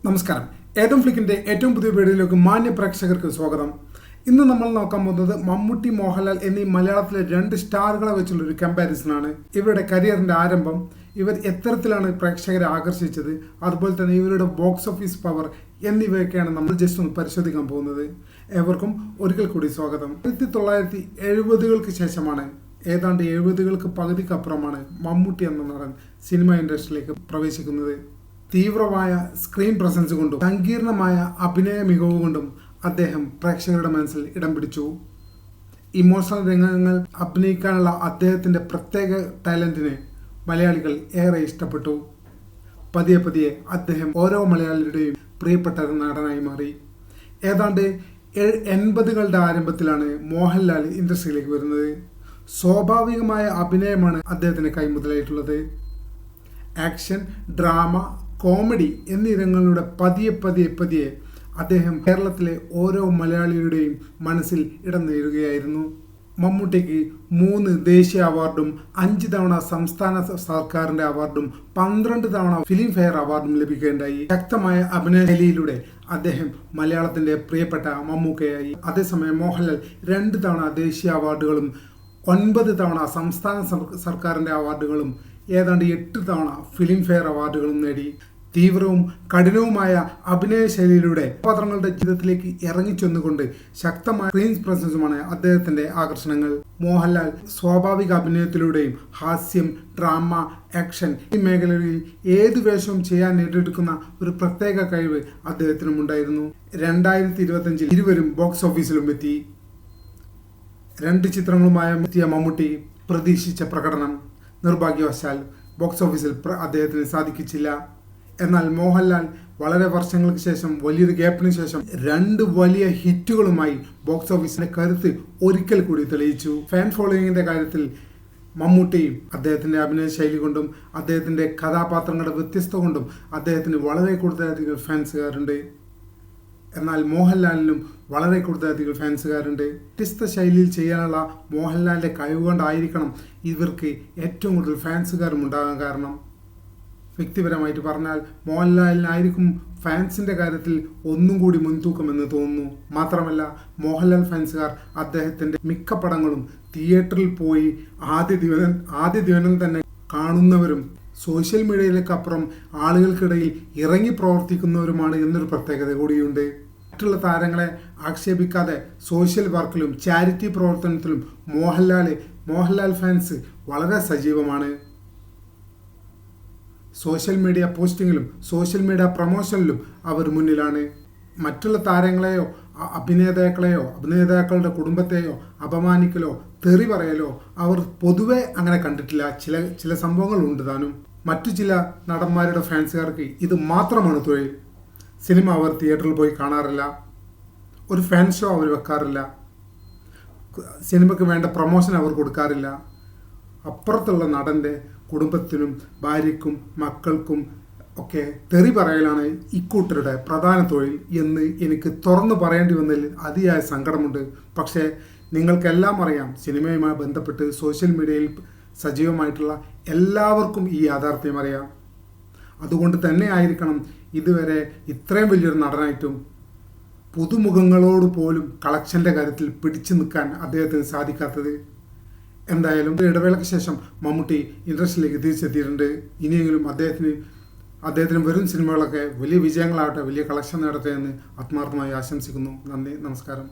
നമസ്കാരം. ഏതം ഫ്ലിക്കിന്റെ ഏറ്റവും പുതിയ വീഡിയോയിലേക്ക് മാന്യ പ്രേക്ഷകർക്ക് സ്വാഗതം. ഇന്ന് നമ്മൾ നോക്കാൻ പോകുന്നത് മമ്മൂട്ടി, മോഹൻലാൽ എന്നീ മലയാളത്തിലെ രണ്ട് സ്റ്റാറുകളെ വെച്ചുള്ള ഒരു കമ്പാരിസൺ ആണ്. ഇവരുടെ കരിയറിന്റെ ആരംഭം, ഇവർ എത്തരത്തിലാണ് പ്രേക്ഷകരെ ആകർഷിച്ചത്, അതുപോലെ തന്നെ ഇവരുടെ ബോക്സ് ഓഫീസ് പവർ എന്നിവയൊക്കെയാണ് നമ്മൾ ജസ്റ്റ് ഒന്ന് പരിശോധിക്കാൻ പോകുന്നത്. ഏവർക്കും ഒരിക്കൽ കൂടി സ്വാഗതം. 1970-കൾക്ക് ശേഷമാണ്, ഏതാണ്ട് 70-കൾക്ക് പകുതിക്കപ്പുറമാണ് മമ്മൂട്ടി എന്ന നടൻ സിനിമ ഇൻഡസ്ട്രിയിലേക്ക് പ്രവേശിക്കുന്നത്. തീവ്രമായ സ്ക്രീൻ പ്രസൻസ് കൊണ്ടും സങ്കീർണമായ അഭിനയ മികവ് കൊണ്ടും അദ്ദേഹം പ്രേക്ഷകരുടെ മനസ്സിൽ ഇടം പിടിച്ചു. ഇമോഷണൽ രംഗങ്ങൾ അഭിനയിക്കാനുള്ള അദ്ദേഹത്തിൻ്റെ പ്രത്യേക ടാലന്റിനെ മലയാളികൾ ഏറെ ഇഷ്ടപ്പെട്ടു. പതിയെ പതിയെ അദ്ദേഹം ഓരോ മലയാളിയുടെയും പ്രിയപ്പെട്ട നടനായി മാറി. ഏതാണ്ട് 80-കളുടെ ആരംഭത്തിലാണ് മോഹൻലാൽ ഇൻഡസ്ട്രിയിലേക്ക് വരുന്നത്. സ്വാഭാവികമായ അഭിനയമാണ് അദ്ദേഹത്തിന് കൈമുതലായിട്ടുള്ളത്. ആക്ഷൻ, ഡ്രാമ, കോമഡി എന്നീ രംഗങ്ങളുടെ പതിയെ അദ്ദേഹം കേരളത്തിലെ ഓരോ മലയാളിയുടെയും മനസ്സിൽ ഇടം നേടുകയായിരുന്നു. മമ്മൂട്ടിക്ക് 3 ദേശീയ അവാർഡും 5 തവണ സംസ്ഥാന സർക്കാരിന്റെ അവാർഡും 12 തവണ ഫിലിം ഫെയർ അവാർഡും ലഭിക്കുകയുണ്ടായി. ശക്തമായ അഭിനയ ശൈലിയിലൂടെ അദ്ദേഹം മലയാളത്തിന്റെ പ്രിയപ്പെട്ട മമ്മൂക്കയായി. അതേസമയം മോഹൻലാൽ 2 തവണ ദേശീയ അവാർഡുകളും 9 തവണ സംസ്ഥാന സർക്കാരിന്റെ അവാർഡുകളും ഏതാണ്ട് 8 തവണ ഫിലിം ഫെയർ അവാർഡുകളും നേടി. തീവ്രവും കഠിനവുമായ അഭിനയ ശൈലിയിലൂടെ കഥാപാത്രങ്ങളുടെ ജീവിതത്തിലേക്ക് ഇറങ്ങിച്ചെന്നുകൊണ്ട് ശക്തമായ സ്ക്രീൻ പ്രസൻസുമാണ് അദ്ദേഹത്തിന്റെ ആകർഷണങ്ങൾ. മോഹൻലാൽ സ്വാഭാവിക അഭിനയത്തിലൂടെയും ഹാസ്യം, ഡ്രാമ, ആക്ഷൻ ഈ മേഖലകളിൽ ഏത് വേഷവും ചെയ്യാൻ നേടിയെടുക്കുന്ന ഒരു പ്രത്യേക കഴിവ് അദ്ദേഹത്തിനുമുണ്ടായിരുന്നു. 2025 ഇരുവരും ബോക്സ് ഓഫീസിലും എത്തി. 2 ചിത്രങ്ങളുമായി എത്തിയ മമ്മൂട്ടി പ്രതീക്ഷിച്ച പ്രകടനം നിർഭാഗ്യവശാൽ ബോക്സ് ഓഫീസിൽ അദ്ദേഹത്തിന് സാധിക്കിച്ചില്ല. എന്നാൽ മോഹൻലാൽ വളരെ വർഷങ്ങൾക്ക് ശേഷം, വലിയൊരു ഗ്യാപ്പിന് ശേഷം 2 വലിയ ഹിറ്റുകളുമായി ബോക്സ് ഓഫീസിന്റെ കരുത്ത് ഒരിക്കൽ കൂടി തെളിയിച്ചു. ഫാൻ ഫോളോയിങ്ങിന്റെ കാര്യത്തിൽ മമ്മൂട്ടി അദ്ദേഹത്തിന്റെ അഭിനയ ശൈലി കൊണ്ടും അദ്ദേഹത്തിന്റെ കഥാപാത്രങ്ങളുടെ വ്യത്യസ്തത കൊണ്ടും അദ്ദേഹത്തിന് വളരെ കൂടുതലധികം ഫാൻസുകാരുണ്ട്. എന്നാൽ മോഹൻലാലിനും വളരെ കൂടുതലധികം ഫാൻസുകാരുണ്ട്. വ്യത്യസ്ത ശൈലിയിൽ ചെയ്യാനുള്ള മോഹൻലാലിന്റെ കഴിവ് കൊണ്ടായിരിക്കണം ഇവർക്ക് ഏറ്റവും കൂടുതൽ ഫാൻസുകാരും ഉണ്ടാകാൻ കാരണം. വ്യക്തിപരമായിട്ട് പറഞ്ഞാൽ മോഹൻലാലിനായിരിക്കും ഫാൻസിന്റെ കാര്യത്തിൽ ഒന്നും കൂടി മുൻതൂക്കമെന്ന് തോന്നുന്നു. മാത്രമല്ല, മോഹൻലാൽ ഫാൻസുകാർ അദ്ദേഹത്തിന്റെ മിക്ക പടങ്ങളും തിയേറ്ററിൽ പോയി ആദ്യ ദിവസം തന്നെ കാണുന്നവരും സോഷ്യൽ മീഡിയയിലേക്കപ്പുറം ആളുകൾക്കിടയിൽ ഇറങ്ങി പ്രവർത്തിക്കുന്നവരുമാണ് എന്നൊരു പ്രത്യേകത കൂടിയുണ്ട്. മറ്റുള്ള താരങ്ങളെ ആക്ഷേപിക്കാതെ സോഷ്യൽ വർക്കിലും ചാരിറ്റി പ്രവർത്തനത്തിലും മോഹൻലാൽ ഫാൻസ് വളരെ സജീവമാണ്. സോഷ്യൽ മീഡിയ പോസ്റ്റിങ്ങിലും സോഷ്യൽ മീഡിയ പ്രൊമോഷനിലും അവർ മുന്നിലാണ്. മറ്റുള്ള താരങ്ങളെയോ അഭിനേതാക്കളുടെ കുടുംബത്തെയോ അപമാനിക്കലോ തെറി പറയലോ അവർ പൊതുവെ അങ്ങനെ കണ്ടിട്ടില്ല. ചില സംഭവങ്ങളുണ്ട് താനും. മറ്റു ചില നടന്മാരുടെ ഫാൻസുകാർക്ക് ഇത് മാത്രമാണ് തൊഴിൽ. സിനിമ അവർ തിയേറ്ററിൽ പോയി കാണാറില്ല, ഒരു ഫാൻ ഷോ അവർ വെക്കാറില്ല, സിനിമയ്ക്ക് വേണ്ട പ്രൊമോഷൻ അവർ കൊടുക്കാറില്ല. അപ്പുറത്തുള്ള നടൻ്റെ കുടുംബത്തിനും ഭാര്യയ്ക്കും മക്കൾക്കും ഒക്കെ തെറി പറയലാണ് ഇക്കൂട്ടരുടെ പ്രധാന തൊഴിൽ എന്ന് എനിക്ക് തുറന്നു പറയേണ്ടി വന്നതിൽ അതിയായ സങ്കടമുണ്ട്. പക്ഷേ നിങ്ങൾക്കെല്ലാം അറിയാം, സിനിമയുമായി ബന്ധപ്പെട്ട് സോഷ്യൽ മീഡിയയിൽ സജീവമായിട്ടുള്ള എല്ലാവർക്കും ഈ യാഥാർത്ഥ്യം അറിയാം. അതുകൊണ്ട് തന്നെ ആയിരിക്കണം ഇതുവരെ ഇത്രയും വലിയൊരു നടനായിട്ടും പുതുമുഖങ്ങളോട് പോലും കളക്ഷൻ്റെ കാര്യത്തിൽ പിടിച്ചു നിൽക്കാൻ അദ്ദേഹത്തിന് സാധിക്കാത്തത്. എന്തായാലും ഇടവേളയ്ക്ക് ശേഷം മമ്മൂട്ടി ഇൻഡസ്ട്രിയിലേക്ക് തിരിച്ചെത്തിയിട്ടുണ്ട്. ഇനിയെങ്കിലും അദ്ദേഹത്തിന് വരും സിനിമകളൊക്കെ വലിയ വിജയങ്ങളാവട്ടെ, വലിയ കളക്ഷൻ നേടട്ടെ എന്ന് ആത്മാർത്ഥമായി ആശംസിക്കുന്നു. നന്ദി, നമസ്കാരം.